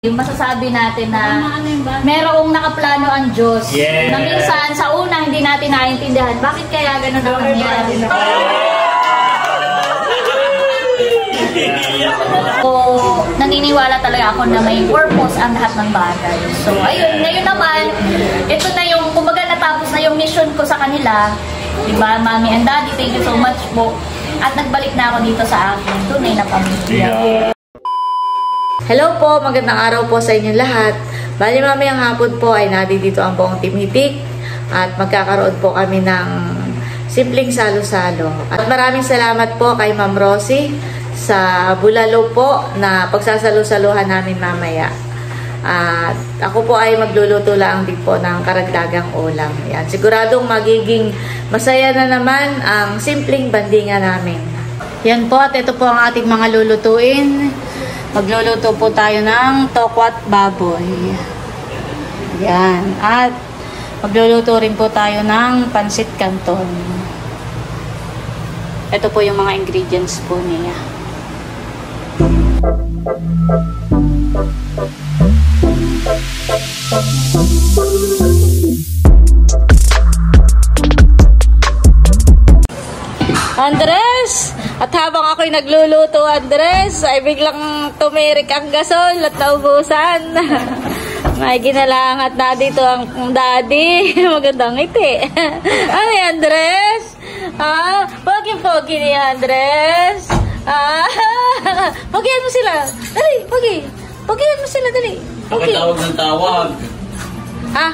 Yung masasabi natin na merong nakaplano ang Diyos. Yes. Na minsan sa una hindi natin naiintindihan. Bakit kaya ganun ang nangyari? So, naniniwala talaga ako na may purpose ang lahat ng bagay. So, ayun. Ngayon naman, ito na yung, kumbaga natapos na yung mission ko sa kanila. Diba, Mommy and Daddy, thank you so much po. At nagbalik na ako dito sa akin. Tunay na pamilya. Hello po, magandang araw po sa inyong lahat. Bali mamayang hapon po ay dito ang buong Team Hitik at magkakaroon po kami ng simpleng salo-salo. At maraming salamat po kay Ma'am Rosie sa bulalo po na pagsasalo-saluhan namin mamaya. At ako po ay magluluto lang din po ng karagdagang ulam. Yan. Siguradong magiging masaya na naman ang simpleng bandingan namin. Yan po, at ito po ang ating mga lulutuin. Magluluto po tayo ng tokwat baboy. Yan. At magluluto rin po tayo ng pansit canton. Ito po yung mga ingredients po niya. Andres! At habang ako'y nagluluto, Andres, ay biglang tumirik ang gasol at naubusan. May ginalangat na dito ang daddy. Magandang ngiti. Ano yan, Andres? Ah, pogi-pogi ni Andres. Ah, pogihan mo sila. Dali, pogi. Pogihan mo sila, dali. Pogi. Patawag ng tawag. Ha?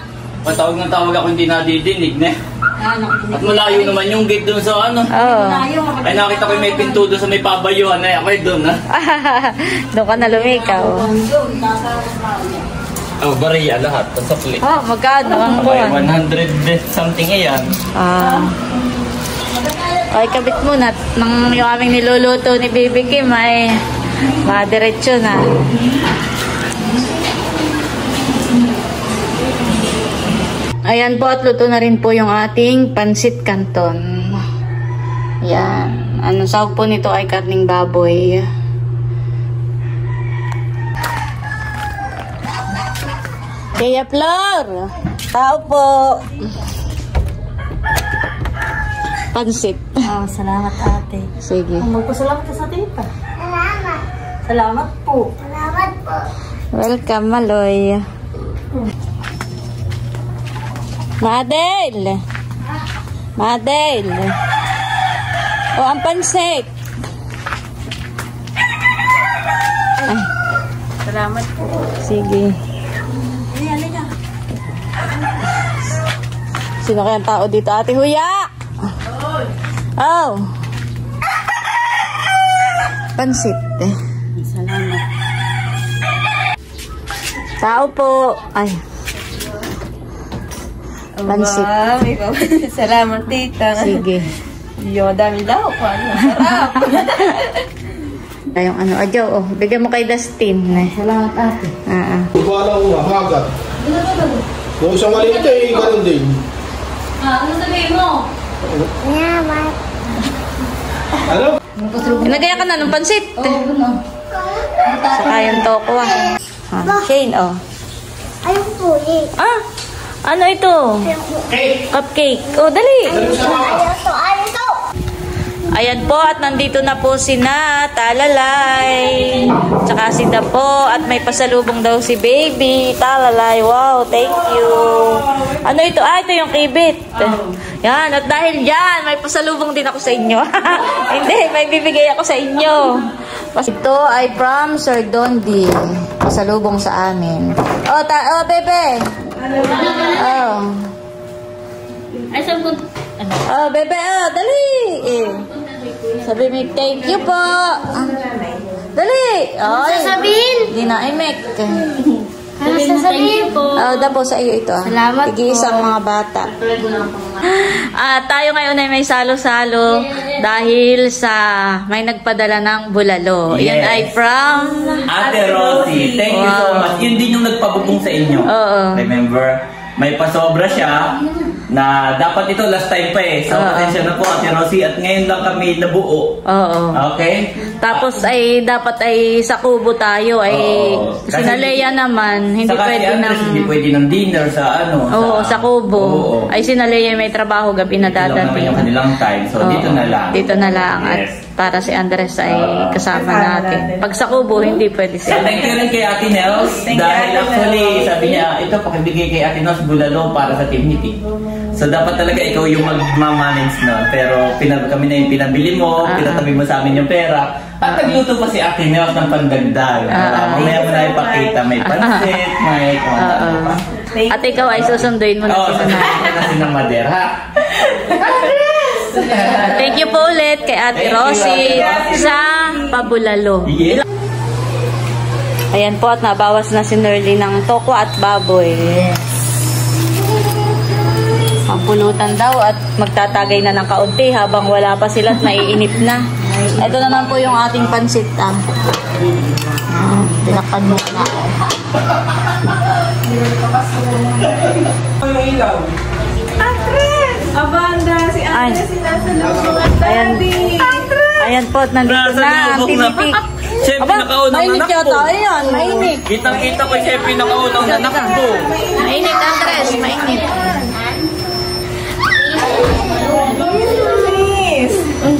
Patawag ng tawag ako hindi nadidinig, ne? At malayo naman yung gate doon sa ano. Oo. Ay nakita ko yung may pinto doon sa may pabayuhan. Ay ako'y doon, ha? Doon ka na lumikaw. Oh, bariya lahat. Pasapli. Oh, magkano ang Okay, buwan? 100 something yan. Okay, kabit muna. Nang yung aming niluluto ni Baby Kim ay madiretso na. Ayan po, at luto na rin po yung ating pansit canton. Ayan. Ano, sahog po nito ay karning baboy. Kaya Flor! Tao po! Pansit. Oh, salamat ate. Sige. Magpasalamat ka sa tita. Salamat. Salamat po. Salamat po. Welcome, Maloy. Madel! Madel! O, ang pansit. Ay. Salamat po. Sige. Sino kayang tao dito? Ate Huya! Oh! Pansit. Salamat. Tao po. Ay. Pansit. Salamat tita. Sige. Yo, dami daw po. Sarap. Tayong ano, adyo, oh. Bigyan mo kay Dustin. Salamat ate. Wala ko nga, hagat. Yung isang maliit eh, ganun din. Ano sabihin mo? Ano? Nagaya ka na ng pansit. Oo, ano? Saka yung toko, ah. Shane, oh. Ayun po eh. Ah! Ano ito? Cupcake. Oh, dali. Ayun to, ayun to. Ayan po, at nandito na po si na Talalay. Tsaka si Da po. At may pasalubong daw si Baby. Talalay. Wow, thank you. Ano ito? Ah, ito yung kibit. Yan, at dahil dyan, may pasalubong din ako sa inyo. Hindi, may bibigay ako sa inyo. Ito ay from Sir Dondi. Pasalubong sa amin. Oh, Bebe. Oh. Ay, saan po? Ano? Oh, Bebe, oh, dali. Sabi mo, thank you po. Dali. Ay, Sasabihin? hindi na, Imek. Ano sasabihin po? Oh, da po sa iyo ito. Salamat po. Tig-isang mga bata. Tayo ngayon ay may salo-salo dahil sa may nagpadala ng bulalo. Yes. Yan ay from Ate Rosie, thank you so much. Yun din yung nagpabubong sa inyo. Oo. Remember? May pasobra siya. na dapat ito last time pa eh. So, pasensya na po Ate Rosie at ngayon lang kami nabuo. Oo. Okay? Tapos ay dapat ay sa kubo tayo ay si Nalea naman hindi pwede hindi pwede ng dinner sa ano. Oo, sa kubo. Ay si Nalea may trabaho gabi na dadating. Naman yung kanilang time. So dito na lang. Dito na lang at para si Andres ay kasama natin. Pag sa kubo hindi pwede So siya. thank you rin kay Ate Nels dahil actually sabi niya ito pakibigay kay Ate Nels bulalo para sa team meeting. So dapat talaga ikaw yung magmamanage nun. Pero kami na yung pinabili mo, pinatabi mo sa amin yung pera. At nagluto pa si Ate Nels ng pandagdag. Mamaya mo na ipakita. May pansit, may kumanta pa. At ikaw ay susunduin mo na sinunod. Oo, kasi ng Mader, ha? Thank you po ulit kay Ate Rosie sa pabulalo. Yes. Ayan po at nabawas na si Nerly ng toko at baboy. Pulutan daw at magtatagay na ng kaunti habang wala pa sila at maiinip na. Ito naman po yung ating pansit. Tinakan mo na. Abanda, si Andres nasa loob. Ayan po at nandito na ang timitik. Siya yung pinakaunang anak ko. Ayan, mainit. Kitang-kita ko siya yung pinakaunang anak ko. Mainit, Andres. Mainit.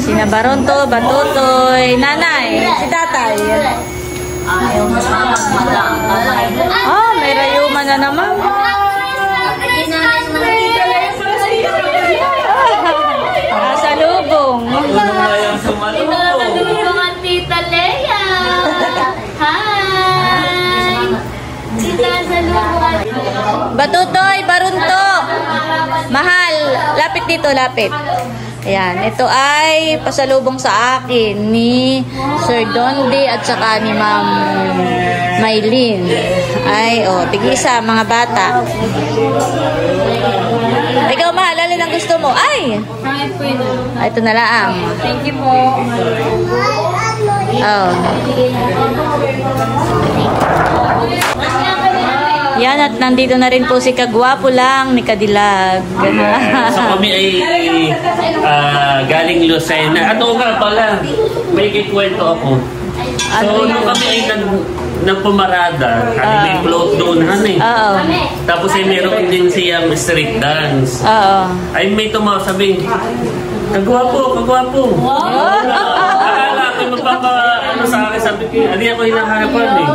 Sina Baronto, Batutoy, Nanay, si Tatay. May rayuma na naman. Salubong. Ito yung ang Tita Lea. Hi! Sinasalubong. Batutoy, Barunto. Mahal, lapit dito, lapit. Ayan, ito ay pasalubong sa akin ni Sir Dondi at saka ni Ma'am Maylin. Ay, tigisa mga bata. Ikaw, mahal, alin ang gusto mo? Ay! Ito na lang. Thank you po. Yan, at nandito na rin po si Kagwapo lang ni Kadilag. So kami ay galing Lucena. At oo nga pala, may kikwento ako. So nung kami ay nagpumarada, may float doon tapos ay meron din siyang street dance. Ay may sabi, Kagwapo, Kagwapo. Akala ko magpapa sa akin, sabi ko, hindi ako hinaharapan eh.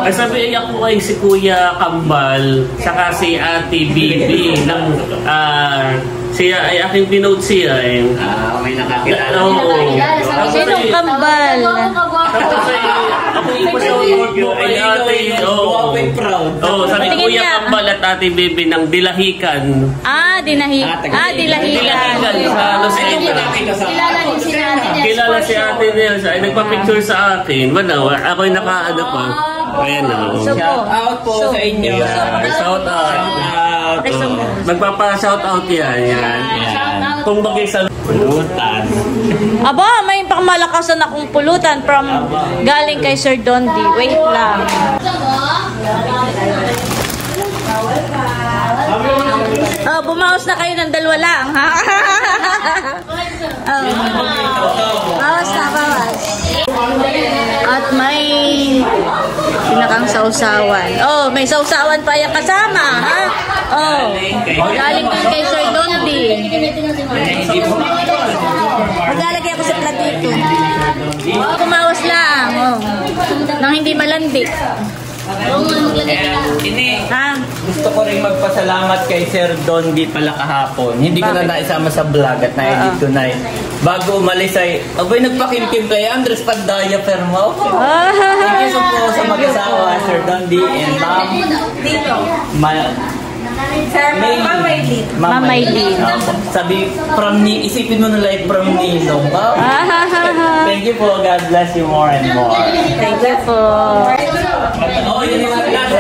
Ay sabi ay ako ay si Kuya Kambal, saka si Ate Bibi ng siya ay aking binote siya eh. May nakakilala. Sinong Kambal? Tapos ay ako ipasawag mo kay Ate. Sabi Kuya Kambal at Ate Bibi ng Dilahikan. Dilahikan. Sa Los Angeles. Kilala si Ate Nels. Ay nagpa-picture sa akin. Ako'y nakaano pa. Ayan o. Shout out po sa inyo. Shout out. Magpapa-shout out yan. Kung bagay sa pulutan. Aba, may pangmalakasan akong pulutan from galing kay Sir Dondi. Wait lang. Bumawas na kayo ng dalawa lang, ha? Bawas na, bawas. At may pinakang sausawan. May sausawan pa yung kasama, ha? Galing din kay Sir Dondi. Maglalagay ako sa platito. Bumawas lang, nang hindi malandi. Gusto ko rin magpasalamat kay Sir Dondi pala kahapon. Hindi ko na naisama sa vlog at na-edit ko na bago umalis ay nagpakimkim kay Andres Pandaya Permo. Thank you so po sa mag-asawa, Sir Dondi and Ma'am Maylin. Sabi, isipin mo na like from Ninong. Thank you po. God bless you more and more. Thank you po.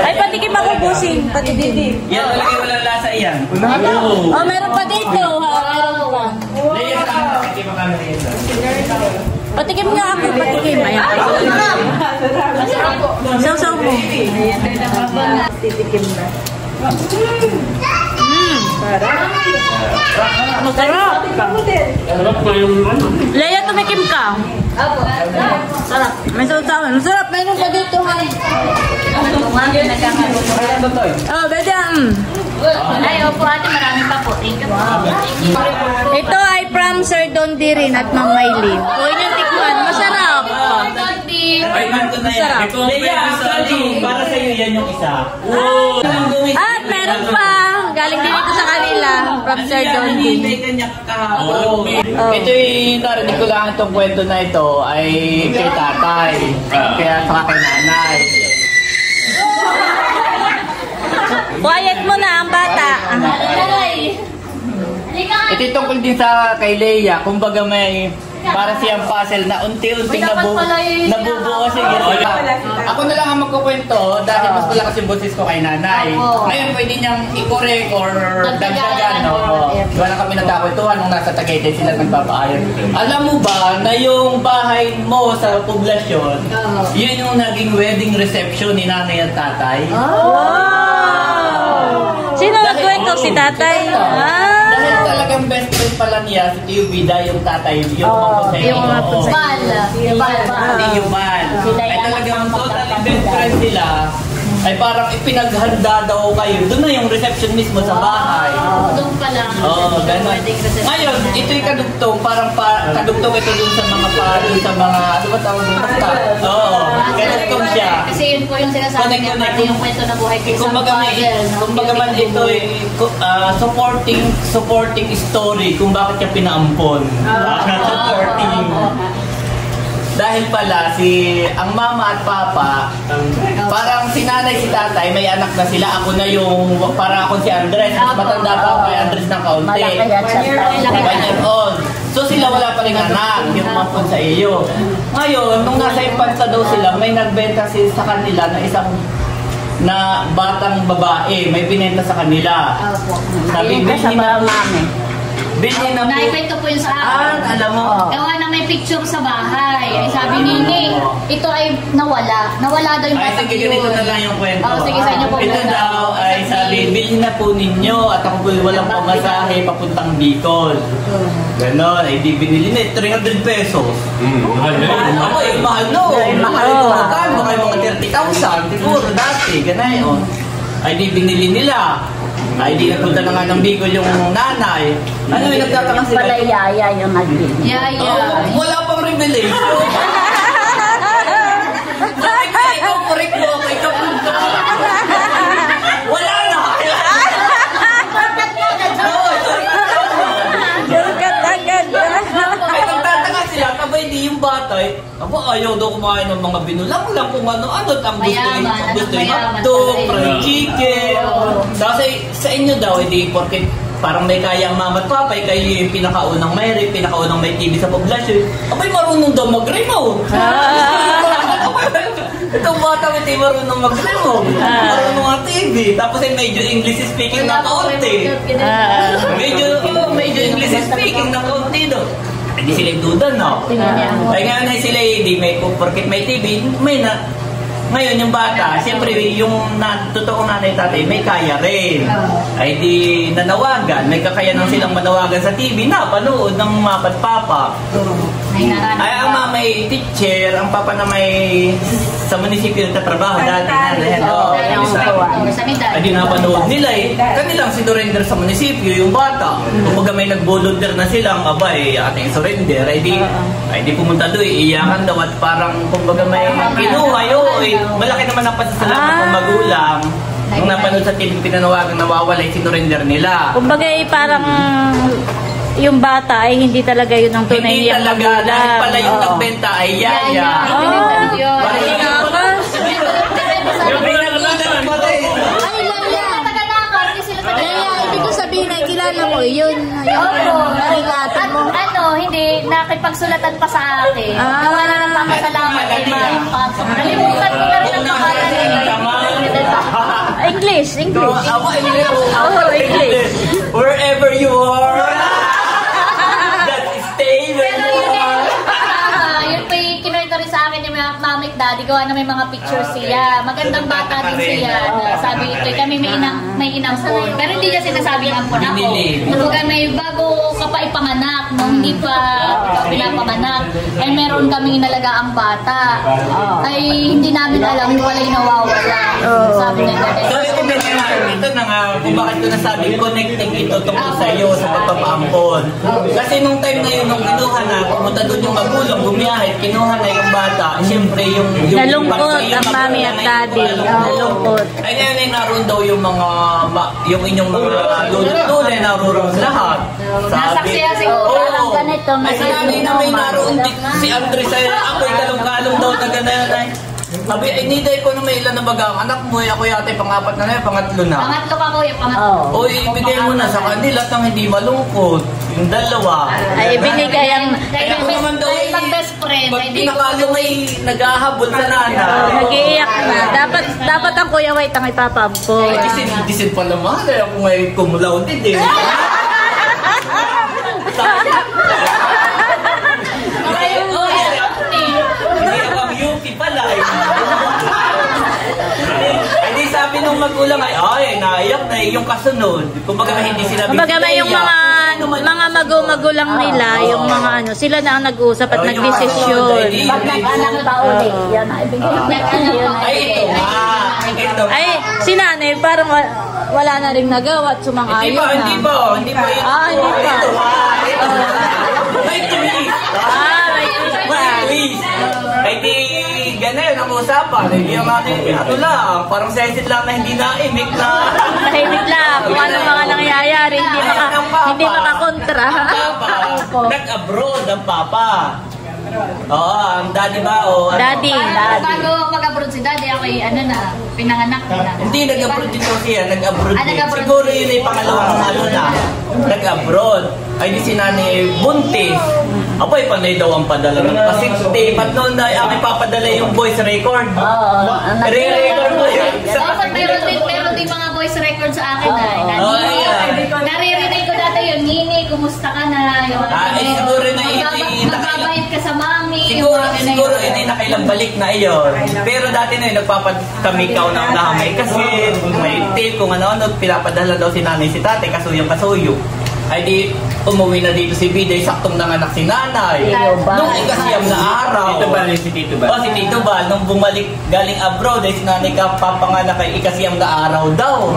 Ay, patikim ako busing. Patikim. Yan talaga walang lasa yan. Meron pa dito. Patikim nga ako. Patikim. Ayan. Saw-saw mo. Titikim na. Masarap. Sarap pa yung ano. Leia, tumikim ka. Sarap. May sausawan. Masarap. Mayroon pa dito, ha? Oh, beda. Ay, opo ate, marami pa po. Thank you po. Ito ay from Sir Don Dirin at Ma'am Maylin. O, inyong tikman. Masarap. Ay, nandun na yan. Sarap. Ito, Leia, actually, para sa'yo yan yung isa. At meron pa. Galing din ito sa kanila. From Sir Don Dirin. May kanya kahapon. Ito'y narinig ko lang itong kwento na ito ay kay tatay. Kaya saka kay nanay. Quiet mo na ang bata. Ito tungkol din sa kay Leia. Kumbaga may para siyang puzzle na unti-unting nabubuo. Sige. Ako na lang ang magkukwento dahil mas malakas yung boses ko kay nanay. Ngayon pwede niyang i-correct or dagdagan. Gawa na kami nagkakwentuhan nung nasa Tagaytay sila nagpapaayos. Alam mo ba na yung bahay mo sa poblasyon, yun yung naging wedding reception ni nanay at tatay? Sino nagkwento? Si tatay? Dahil talagang best friend pala niya si Tio Vida, yung tatay, yung mapon sa iyo. Hindi yung man. Ay talagang totally best friend sila. Ay parang ipinaghanda daw kayo. Doon na yung reception mismo sa bahay. Doon pa lang. Oo, gano'n. Ngayon, ito'y kadugtong. Parang kadugtong ito doon sa mga sa mga, ano ba tawag doon? Oo, kadugtong siya. Kasi yun po yung sinasabi niya, pati yung kwento na buhay kay San Father. Kumbaga man ito'y supporting story kung bakit niya pinaampon. Supporting. Dahil pala ang mama at papa, parang si nanay si tatay, may anak na sila. Ako na yung, parang ako si Andres. Mas matanda pa ako kay Andres ng kaunti. 1 year old. So sila wala pa rin anak, yung mapon sa iyo. Ngayon, nung nasa impansa daw sila, may nagbenta sa kanila na isang na batang babae, may binenta sa kanila. Sabi, bilhin na bilhin na po. Naikwento po yun sa akin. Alam mo. Gawa na may picture sa bahay. Ay sabi ni Ning, ito ay nawala. Nawala daw yung Ay, batang sige, ganito na lang yung kwento. Sige, sa inyo po. Ito daw ay sabi, bilhin na po ninyo at ako po walang pamasahe papuntang Bicol. Ganon, ay di binili na 300 pesos. Ako ay mahal no. Mahal ito magkano, baka yung mga 30,000. Siguro dati, ganayon. Ay di binili nila. Ay di nagpunta na nga ng Bicol yung nanay. Ano yung nagtataka sila? Pala yaya yung nagbili. Yaya. Wala pang revelation. Sabi ko, ikaw correct mo, ikaw punta. Wala na. Ay nagtataka sila, kabay di yung bata. Aba, ayaw daw kumain ng mga binulang lang kung ano-ano. Ang gusto yung hotdog, fried chicken. Kasi sa inyo daw, hindi porket parang may kaya ang mama at papay, kayo yung pinakaunang may TV sa poblasyon. Abay, marunong daw mag-remote. Itong bata, hindi marunong mag-remote. Marunong ang TV. Tapos ay medyo English speaking na kaunti. Medyo English speaking na kaunti doon. Hindi sila duda, no? Kaya nga na sila, hindi may, porket may TV, may na. Ngayon, yung bata, siyempre, yung totoong nanay tatay, may kaya rin. Ay di nanawagan, may kakayanan silang manawagan sa TV na panood ng mama at papa. Ay ang mama ay teacher, ang papa na may sa munisipyo nagtatrabaho dati na. Ay di napanood nila eh. Kanilang sinurrender sa munisipyo yung bata. Kumbaga may nag-volunteer na silang abay, ating surrender. Ay di pumunta doon, iiyakan daw at parang kumbaga may kinuha yun. Malaki naman ang pasasalamat ng magulang. Nung napanood sa TV pinanawagan nawawala yung sinurrender nila. Kumbaga parang yung bata ay hindi talaga yun ang tunay niyang magulang. Dahil pala yung nagbenta ay yaya. Ibig ko sabihin ay kilala mo yun. Hindi, nakipagsulatan pa sa akin. Gawa na ng papasalamat kay Mama. Nalimutan ko na rin ang pangalan nila. English. Wherever you are, just stay where you are. Yun pa yung kinuwento rin sa akin yung Mama at Daddy gawa na may mga pictures siya. Magandang bata din siya. Sabi ito, kami may inampon. Pero hindi niya sinasabi ang ampon ako. Kumbaga may bago ka pa ipanganak, nung hindi pa pinapanganak. Ay meron kaming inalagaang bata. Ay hindi namin alam kung wala yung nawawala. Sabi niya ganun. So ito na nga, kung bakit ko nasabi, connecting ito tungkol sa iyo sa pagpapaampon. Kasi nung time na yun, nung kinuha na, pumunta doon yung magulang, bumiyahe, kinuha na yung bata. Siyempre yung nalungkot ang mami at daddy. Nalungkot. Ay ngayon ay naroon daw yung mga, yung inyong mga lulot-lulay, naroon lahat. Nasaksiya siguro lang ganito. Ay si nanay na may naroon din, si Andres ay ako'y kalong-kalong daw na ganayan. Sabi, iniday ko na may ilan na bagang anak mo, ako yata pangapat na na, pangatlo na. Pangatlo ka kuya, pangatlo. O ibigay mo na sa kanila at ang hindi malungkot. Yung dalawa. Ay, ibinigay ang... Kaya ako naman daw Dahil pag best friend, pag ay di ko pinakalong ay nag-ahabol sa nana. Nag-iiyak na. Dapat ang Kuya White ang ipapampo. Ay, disin pala mahal. Ay, ako ngay kumulaw din eh. Hindi ako ang Yuki pala eh. Hindi sabi nung magulang ay naiyak na yung kasunod. Kumbaga hindi sila Kumbaga may yung mga magulang nila, yung mga ano, sila na ang nag-uusap at nagdesisyon. pag nag-anak ba ulit, yan ay bigyan. Ay, ito nga. Ito. Ay, si nanay parang wala na rin nagawa at sumang-ayon na. Hindi pa. Hindi pa. Ito nga. May twist. May twist pa. May twist. Ay di ganun ang usapan. Hindi ang natin, ano lang, parang sensitive lang na hindi naimik na. Tahimik lang kung ano mga nangyayari, hindi makakontra. Nag-abroad ang papa. Oo, ang daddy ba? O, ano? Daddy. Bago mag-abroad si daddy, ako pinanganak na. Hindi, nag-abroad dito siya. Nag-abroad din. nag-abroad. Siguro yun ay pangalawang ano na. Nag-abroad. Ay di si nanay buntis. Abay, panay daw ang padala ng pasikte. Ba't noon na aking papadala yung voice record? Re-record mo yun. Dapat meron din mga voice record sa akin naririnig ko dati yun, Nini, kumusta ka na? Siguro na magbabait ka sa mami. Siguro yun ay nakailang balik na iyon. Pero dati na yun, nagpapatamikaw na namin. Kasi may tape kung ano-ano, pinapadala daw si nanay si tate, kasuyang-kasuyo. Ay di, umuwi na dito si Biday, saktong nanganak si nanay. Nung ikasiyam na araw. Tito Bal, si Tito Bal. Si Tito Bal, nung bumalik galing abroad, ay si nanay kapapanganak ay ikasiyam na araw daw.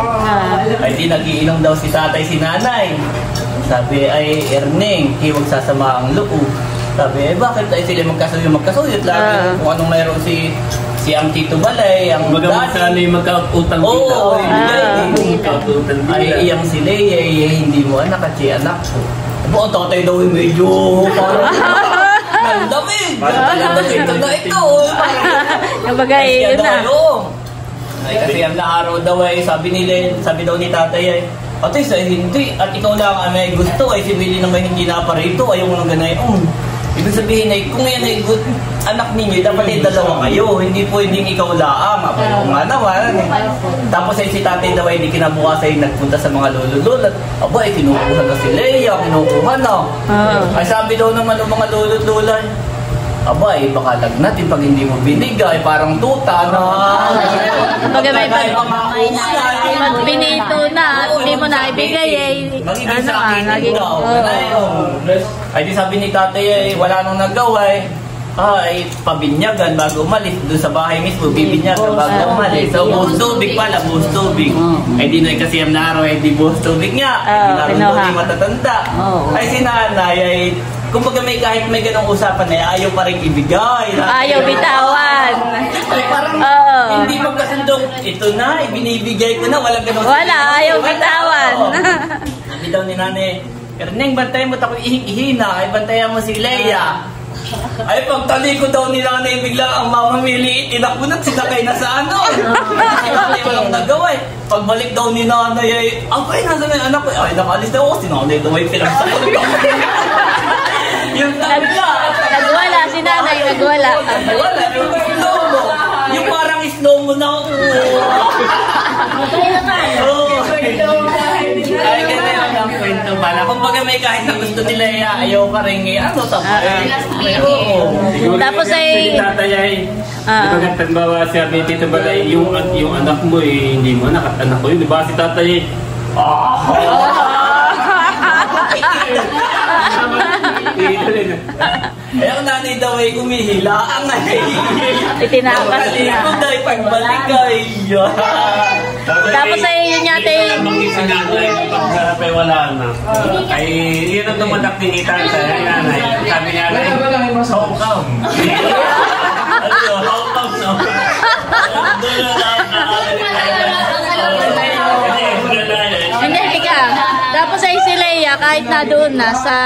Ay di, nagiinom daw si tatay si nanay. Sabi ay, Erning, hiwag sasama ang loob. Sabi, bakit ay sila magkasuyot lagi kung anong mayroon si ang Tito Balay, ang magawa sana yung magkautang kita. Oo, magkautang kita. Ay, iyang si Leia, hindi mo anak at si anak ko. Buong tatay daw yung medyo parang nandamig. Ito na ito. Kabagay, yun na. Ay, kasi ang araw daw ay, sabi daw ni tatay ay, ate, sa hindi, at ikaw lang ang may gusto, ay si Billy naman hindi na pa rito, ayaw mo nang ganayon. Ibig sabihin ay, kung yan ay good anak ninyo, dapat ay dalawa kayo, hindi pwedeng ikaw laang. Kung nga naman. Tapos ay si tatay daw ay hindi kinabukas ay nagpunta sa mga lolo-lola. Aba, ay kinukuha na si Leia, kinukuha na. Ay sabi daw naman ng mga lolo-lola, aba, ay baka lagnatin pag hindi mo binigay, parang tuta na. Pag may binito na at hindi mo na ibigay naging ay di sabi ni tatay ay wala nang nagawa ay pabinyagan bago umalis doon sa bahay mismo, bibinyagan bago umalis. So buhos tubig pala, buhos tubig. Ay di na kasi ang araw ay di buhos tubig nga, ay di matatanda. Ay si nanay ay kumbaga may kahit may ganong usapan ay ayaw pa rin ibigay. Ayaw bitawan. Ay parang hindi magkasundong, ito na, ibinibigay ko na, walang ganong. Wala, ayaw bitawan. Sabi daw ni nanay, Erneng, bantayan mo ako ihina, ay bantayan mo si Leia. Ay pagtali ko daw ni nanay, biglang ang mamamili, tinakbo na sinakay na sa ano. Ay walang nagawa eh. Pagbalik daw ni nanay ay, ay nasa na yung anak ko, ay nakaalis daw ako, sinanay daw ay pinagsagot. Yung nagwala si nanay, nagwala. Nagwala, yung slow mo. Yung parang slow mo na ako. Ay, ganyan ang kwento pala. Kung baga may kahit na gusto gusto nila ayaw ka rin ano sabay. Tapos ay tatay ay halimbawa sabi Tito Balay yung anak mo hindi mo anak ko yun, di ba si tatay Ay, ang nanay daw ay umihila. Ang itinakas na. Kung dahil pagbalik ay Tapos ay yun yata yung pagharap ay wala na. Ay yun ang tumatak ni Itan sa nanay. Sabi niya ay how come? How come no? hindi ka. Tapos ay si Leia kahit na doon na sa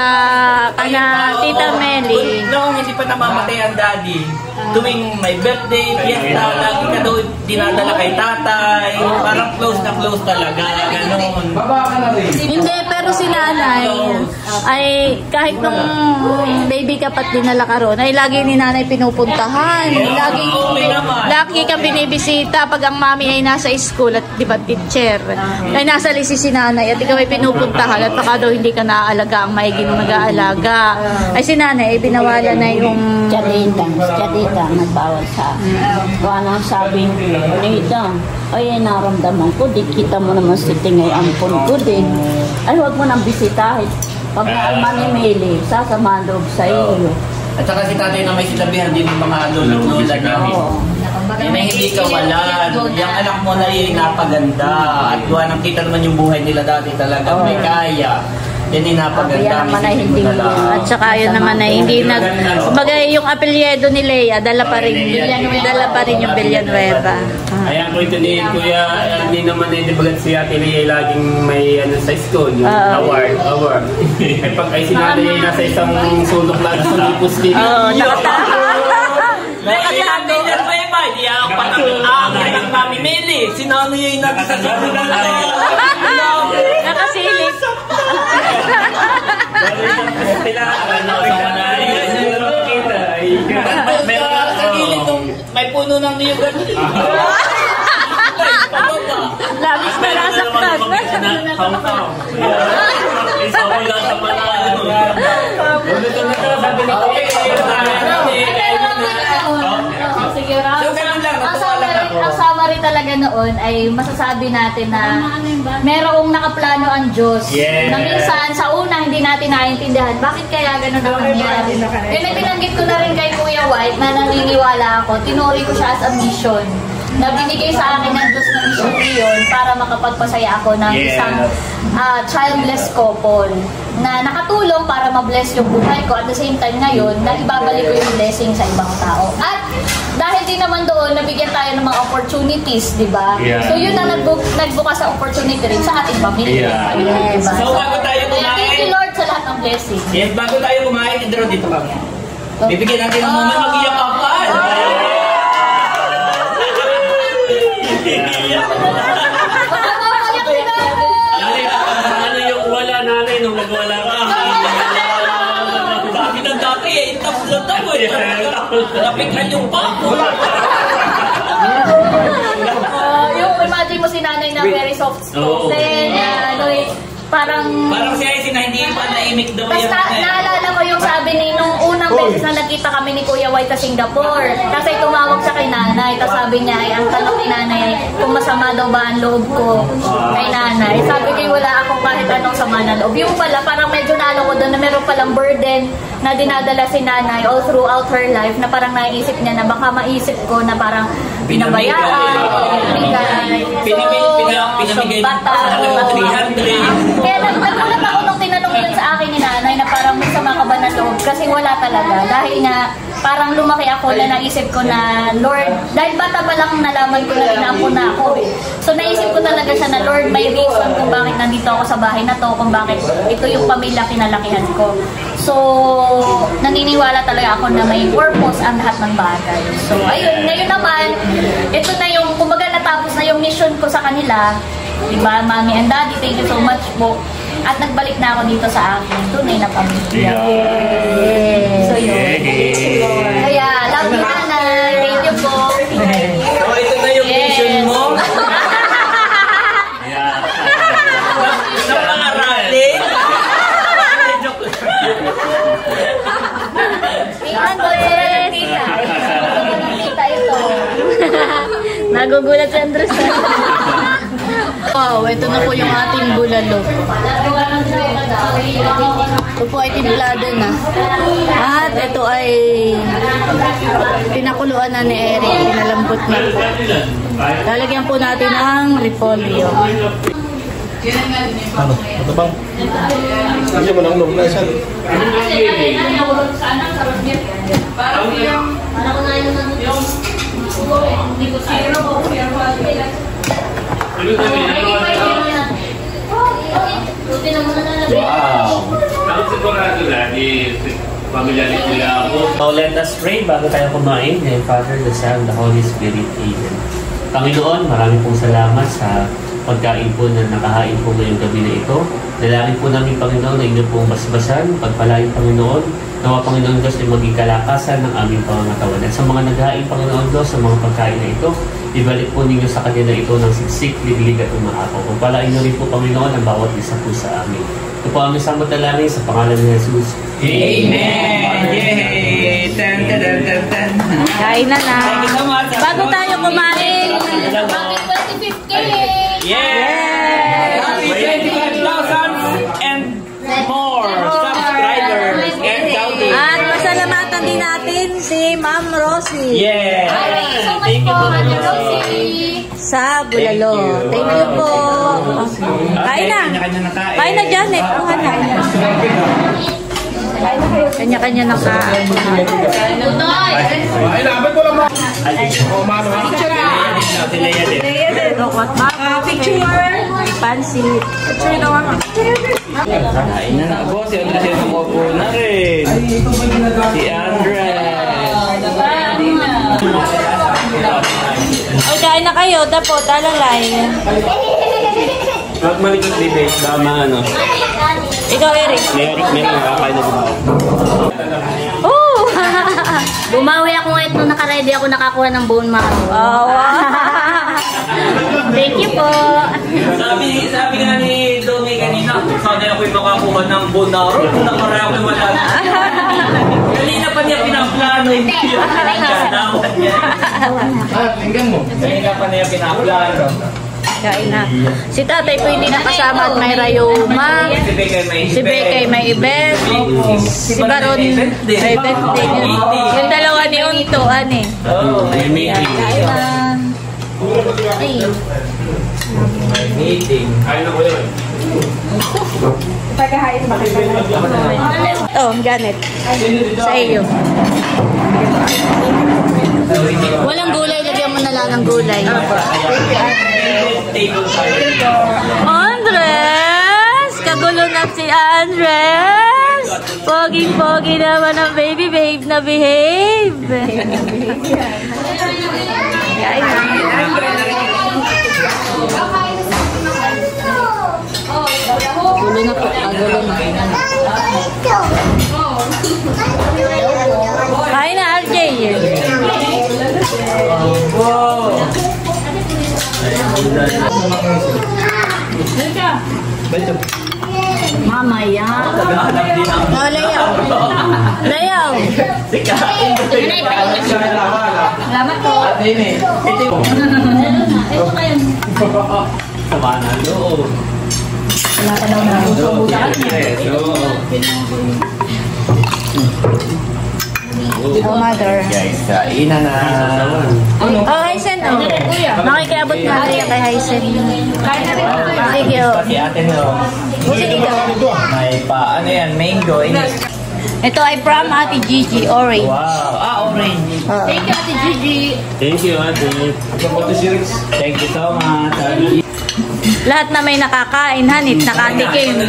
kana Tita Meli. Noong hindi pa namamatay ang daddy, tuwing may birthday, fiesta, lagi ka daw dinadala kay tatay. Parang close na close talaga. Ganon. Hindi, pero si nanay ay kahit nung baby ka pat dinala ka ron, ay lagi ni nanay pinupuntahan. Lagi kang binibisita pag ang mami ay nasa school at di ba teacher. Ay nasa lisi si nanay at ikaw ay pinupuntahan at baka daw hindi ka naaalaga ang maigi nung nag-aalaga. Ay si nanay ay binawala na yung Chadita, nagbawal sa akin. Kung anong sabi nito, ay naramdaman ko, di kita mo naman si Tingay ampon ko din. Ay huwag mo nang bisitahin. Pag manimili, sasamahan loob sa iyo. At saka si tatay na may sinabihan din ng mga lolo-lola namin. Na hindi ka walan. Yung anak mo na yung napaganda. At gawa ng kita naman yung buhay nila dati talaga. May kaya. Yan yung napaganda. At saka yun naman ay hindi nag... Kumbaga yung apelyedo ni Leia, dala pa rin yung Villanueva. Ayan ko ito ni Kuya, hindi naman ay dibagat si Ate Leia laging may ano sa school, yung award. Ay pag ay sinabi niya nasa isang sulok lang sa lipos din. Oo, nakatawa. Nakatawa niya pa iba. Hindi ako patang ang mami Meli. Sinano niya yung nasa sulok lang. Nakasilip. May puno ng niyugan. Labis na nasaktan. Ang summary talaga noon ay masasabi natin na merong nakaplano ang Diyos. Na minsan sa una hindi natin naiintindihan bakit kaya gano'n ang nangyari. Yun ay binanggit ko na rin kay Kuya White na naniniwala ako. Tinuri ko siya as a mission. Na binigay sa akin ng Diyos na mission yun para makapagpasaya ako ng isang childless couple na nakatulong para ma-bless yung buhay ko at the same time ngayon na ibabalik ko yung blessing sa ibang tao. At dahil din naman doon, nabigyan tayo ng mga opportunities, di ba? Yeah. So yun na nagbukas sa opportunity rin sa ating pamilya. Yeah. Diba? So bago tayo kumain, thank you Lord sa lahat ng blessing. Yes, bago tayo kumain, dito kami. Bibigyan natin ng moment mag-iyak ka pa. Ano yung wala natin nung nagwala ka? Dami ng dati eh, tapos lang daw eh. Napikan yung pako. Yung imagine mo si nanay na very soft spoken, parang siya ay hindi pa naimik daw yan. Tapos naalala ko yung sabi ni nung unang beses na nagkita kami ni Kuya White sa Singapore. Kasi tumawag siya kay nanay. Tapos sabi niya, ang tanong ni nanay ay kung masama daw ba ang loob ko kay nanay. Sabi ko, wala akong kahit anong sama na loob. Yung pala, parang medyo naano ko doon na meron palang burden na dinadala si nanay all throughout her life na parang naisip niya na baka maisip ko na parang pinabayaan, pinamigay bata, 300. Kaya nagulat ako nung tinanong yun sa akin ni nanay na parang may sama ka ba na loob kasi wala talaga. Dahil nga parang lumaki ako na naisip ko na Lord, dahil bata pa lang nalaman ko na inaampo na ako. So naisip ko talaga siya na Lord, may reason kung bakit nandito ako sa bahay na to, kung bakit ito yung pamilya kinalakihan ko. So naniniwala talaga ako na may purpose ang lahat ng bagay. So ayun, ngayon naman, ito na yung, kumbaga natapos na yung mission ko sa kanila. Diba, Mommy and Daddy, thank you so much po. At nagbalik na ako dito sa akin tunay na pamilya. So yun. Kaya, love you, nanay. Thank you po. So ito na yung mission mo. Na pangarali. Nagugulat si Andres. Wow, ito na po yung ating bulalo. Ito po ay timplado na. At ito ay pinakuluan na ni Eric. Pinalambot na po. Lalagyan po natin ang repolyo. Ano? Ito bang? Hindi mo nang normalisan. Wow! So let us pray bago tayo kumain. And Father, the Son, the Holy Spirit. Amen. Panginoon, maraming pong salamat sa pagkain po na nakahain po ngayong gabi na ito. Dalangin po namin, Panginoon, na inyo pong basbasan, pagpalain, Panginoon, nawa, Panginoon Diyos, ay maging kalakasan ng aming pangangatawan. At sa mga naghain, Panginoon Diyos, sa mga pagkain na ito, ibalik po ninyo sa kanila ito ng siksik, liglig at umaapaw. Pagpalain na rin po, Panginoon, ang bawat isa po sa amin. Ito po aming samot-dalangin sa pangalan ni Jesus. Amen! Yay! Tan, tan, tan, tan, tan. Kain na na. Bago tayo kumain. Happy 25th K! Yes! Happy 25,000 and more subscribers and counting. At pasalamatan din natin si Ma'am Rosie. Yes! Thank you so much po, Ate Rosie! Sa bulalo. Thank you po. Kain na. Kanya-kanya na kain. Kain na, Janet. Ang hanay. Kanya-kanya na kain. Ay, labad ko lang mo. O, mano ha? Rokot baka. Picture. Pansit. Picture daw ako. Kain na na. Abo, si Andres yung umupo na rin. Si Andres. Ay, kain na kayo. Dapat, alalay. Huwag malikot debate, tama ano. Ikaw, Eric. Eric, may mga kakain na gumawa. Oh! Bumawi ako ngayon nung naka-ready ako nakakuha ng bone marrow. Oh, wow. Thank you po. Sabi nga ni Domi kanina, sana ako'y makakuha ng bonaro. Nakarami wala na. Kanina pa niya pinaplano yung ganawan niya. Tingnan mo. Kanina pa niya pinaplano. Kain na. Si tatay po hindi nakasama at may rayuma. Si Bekay may event. Si Baron may event din. Yung dalawa ni Unto, ani. Oh, may meeting. Kain na. Ay. Meeting. Kain na ko yun. Oh, Janet. Sa iyo. Walang gulay, lagyan mo na lang ng gulay. Andres! Kagulo na si Andres! Poging-pogi naman ang baby babe na behave. Kain na. Gulo na po. Gulo na. Kain na, RJ. Wow! Mamaya. Naghahanap din ang... Oh, layaw. Layaw. Sikain ko Salamat po. Ate ini. Ito kayo. Sama na loob. Wala ka daw na. Oh, mother. Guys, kainan na. Oh, Hysen, oh. Makikiabot nga kaya kay Hysen. Sige, oh. Si ate no. Sige, ikaw. May pa, ano yan, mango. Ito ay from Ate Gigi, orange. Wow. Orange. Thank you, Ate Gigi. Thank you, ate. Thank you so much. Lahat na may nakakain, hanit, nakatikim.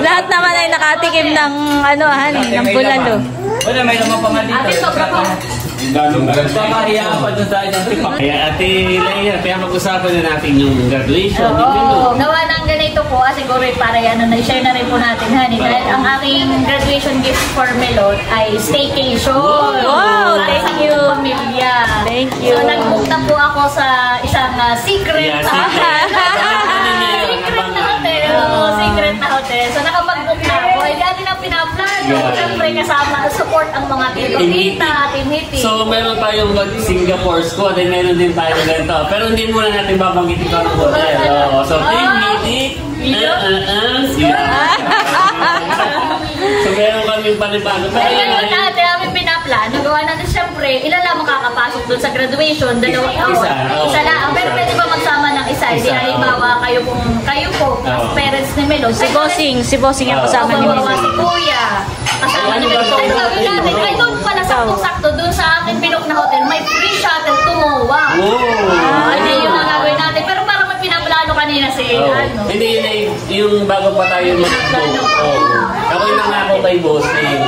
Lahat naman ay nakatikim ng ano, hanit, ng bulalo. Wala, may naman pa nga dito. Ate, sobra po. Pamariya pa dun sa inyong tipak. Kaya ate Leia, kaya mag-usapan na natin yung graduation. Oo. Gawa ng ganito po, siguro para yan, na-share na rin po natin, honey. Dahil ang aking graduation gift for Melot ay staycation. Wow, Para thank sa you. buong pamilya. Thank you. So, nag-book na po ako sa isang secret. Yeah, secret. Secret na hotel. Oo, secret na hotel. So, nakapag-book na ako. Ay, dati na pinaplano. Yeah. Siyempre, syempre kasama, support ang mga tito-tita, Team Hitik. So, meron tayong Singapore squad at meron din tayo ganito. Pero hindi muna natin babanggitin ko ng hotel. So, Team Hitik, so, meron kaming panibago. Pero yun natin, namin pinaplano. Gawa natin syempre, ilan lang makakapasok dun sa graduation? Dalawa, isa lang. Pero pwede ba magsama ng isa? Hindi halimbawa kayo po, parents ni Melo. Si Bossing ang kasama ni Melo. Si Kuya. Kasama ni Melo. Ay, sabi natin, ay doon pala, sakto-sakto, doon sa akin pinok na hotel, may free shuttle to MOA. Ay, yun ang gagawin natin. Pero parang may pinaplano kanina si Hindi, yung bago pa tayo mag-book. Ako yung nangako kay Bossing.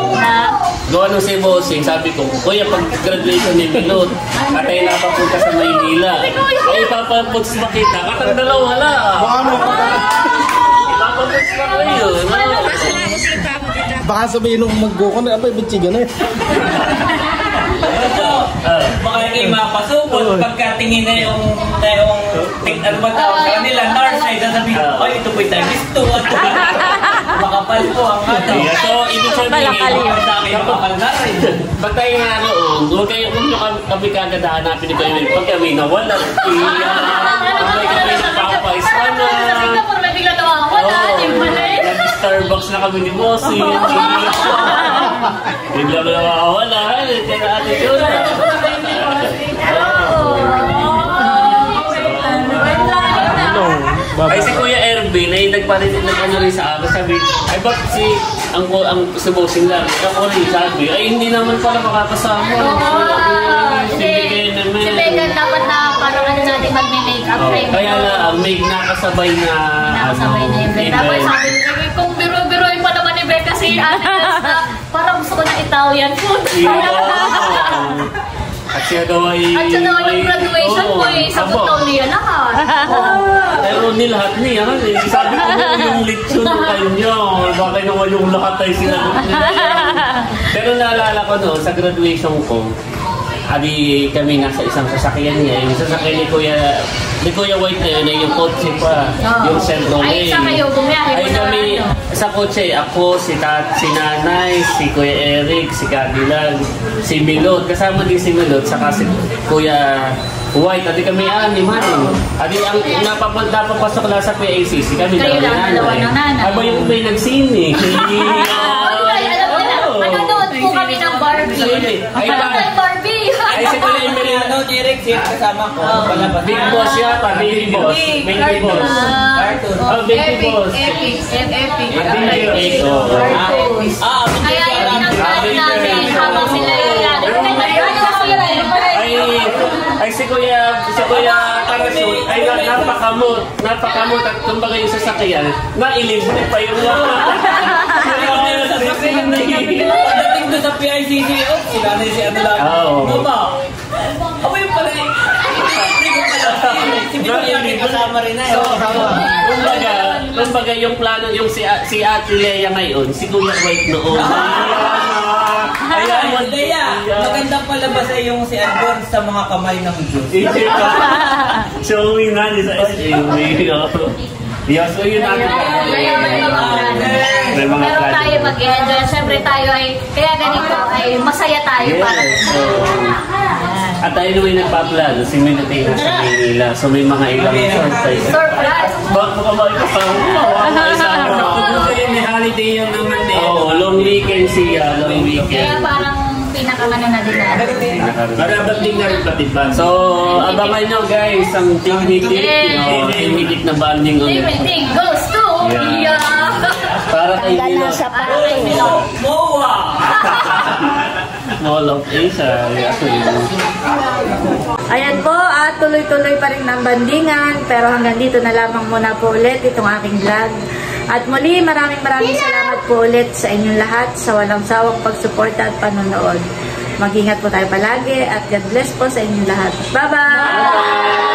Gawa nung si Bossing, sabi ko, Kuya, pag graduation ni Milot, at tayo napapunta sa Maynila. Ay, ipapaputs ba kita? Katang dalaw, wala. Ipapaputs ba kayo? Baka sabihin nung mag-go ko na, abay, bitsiga na eh. Baka kayo mapasubot pagkatingin na yung ano ba tawag sa kanila, nurse ay sasabihin, ay ito po'y times 2 at makapal po ang ano. So, ibig sabihin, pag tayo nga roon, huwag nyo kami kagad hahanapin ito yun. Pag kami nawala, may kami napapais ka na. Sa Singapore, may bigla nawawala. Starbucks na kami ni Bossing. Bigla na nawawala. Kaya ate yun. Ay si Kuya Ervin ay nagparitin ng ano rin sa akin, sabi, ay ba't si Bossing lang, ako rin sabi, ay hindi naman pala makakasama. Si Megan dapat na parang ano natin mag-make-up. Kaya may nakasabay na yung Becca. Tapos sabi ko, kung biro-biroin pa naman ni Becca si Ate na parang gusto ko na Italian food. At siya daw ay yung graduation ko eh, sagot daw niya lahat. Pero nilahat niya, sabi ko yung lechon ng kanya, bakit naman yung lahat ay sinagot niya. Pero naalala ko noon, sa graduation ko, adi kami nasa isang sasakyan niya, yung sasakyan ni Kuya White na yun, yung kotse pa, yung Chevrolet. Ay, sa kayo, bumiyahe ay kami, sa kotse, ako, si Nanay, si Kuya Eric, si Cadillac, si Milot, kasama din si Milot, saka si Kuya White, adi kami anim. Adi ang napapasok lang sa Kuya ACC, kami dalawa ng nanay. Aba yung may nagsini. Manonood po kami ng Barbie. Ay, Barbie. Ay, si Kuya Emiliano, Direk, siya kasama ko. Big Boss yata, Big Boss. Big Boss. Oh, Big Boss. Epic. Epic. Kaya yun ang plan namin habang sila ay si Kuya Tarasyon ay napakamot at kumbaga yung sasakyan nailibre pa yung pagdating doon sa PICC, sila na si ano lang. Mama, ako yung pala si Bibiaki kasama rin na yun. Kumbaga yung plano, yung si Ate Lea ngayon, si Kuya White noon. Ayan, Lea, magandang palabas ay yung si Adborn sa mga kamay ng Diyos. Showing natin sa SMB. Yes, so yun natin. Pero tayo mag-enjoy. Siyempre tayo ay, kaya ganito, ay masaya tayo para at tayo naman nagpaplano, si Minutay na sa Manila. So may mga ilang surprise. Bakit mo ka ba may holiday yun naman eh. Oo, long weekend siya, long weekend. Kaya parang pinakangano na din natin. Marabanding na rin patipan. So, abangan nyo guys, ang Team Hitik na banding ulit. Team Hitik goes to para kay Milo. MOA! Mall of Asia. Ayan po, at tuloy-tuloy pa rin ng bandingan. Pero hanggang dito na lamang muna po ulit itong aking vlog. At muli, maraming salamat po ulit sa inyong lahat sa walang sawang pagsuporta at panonood. Mag-ingat po tayo palagi at God bless po sa inyong lahat. Bye-bye!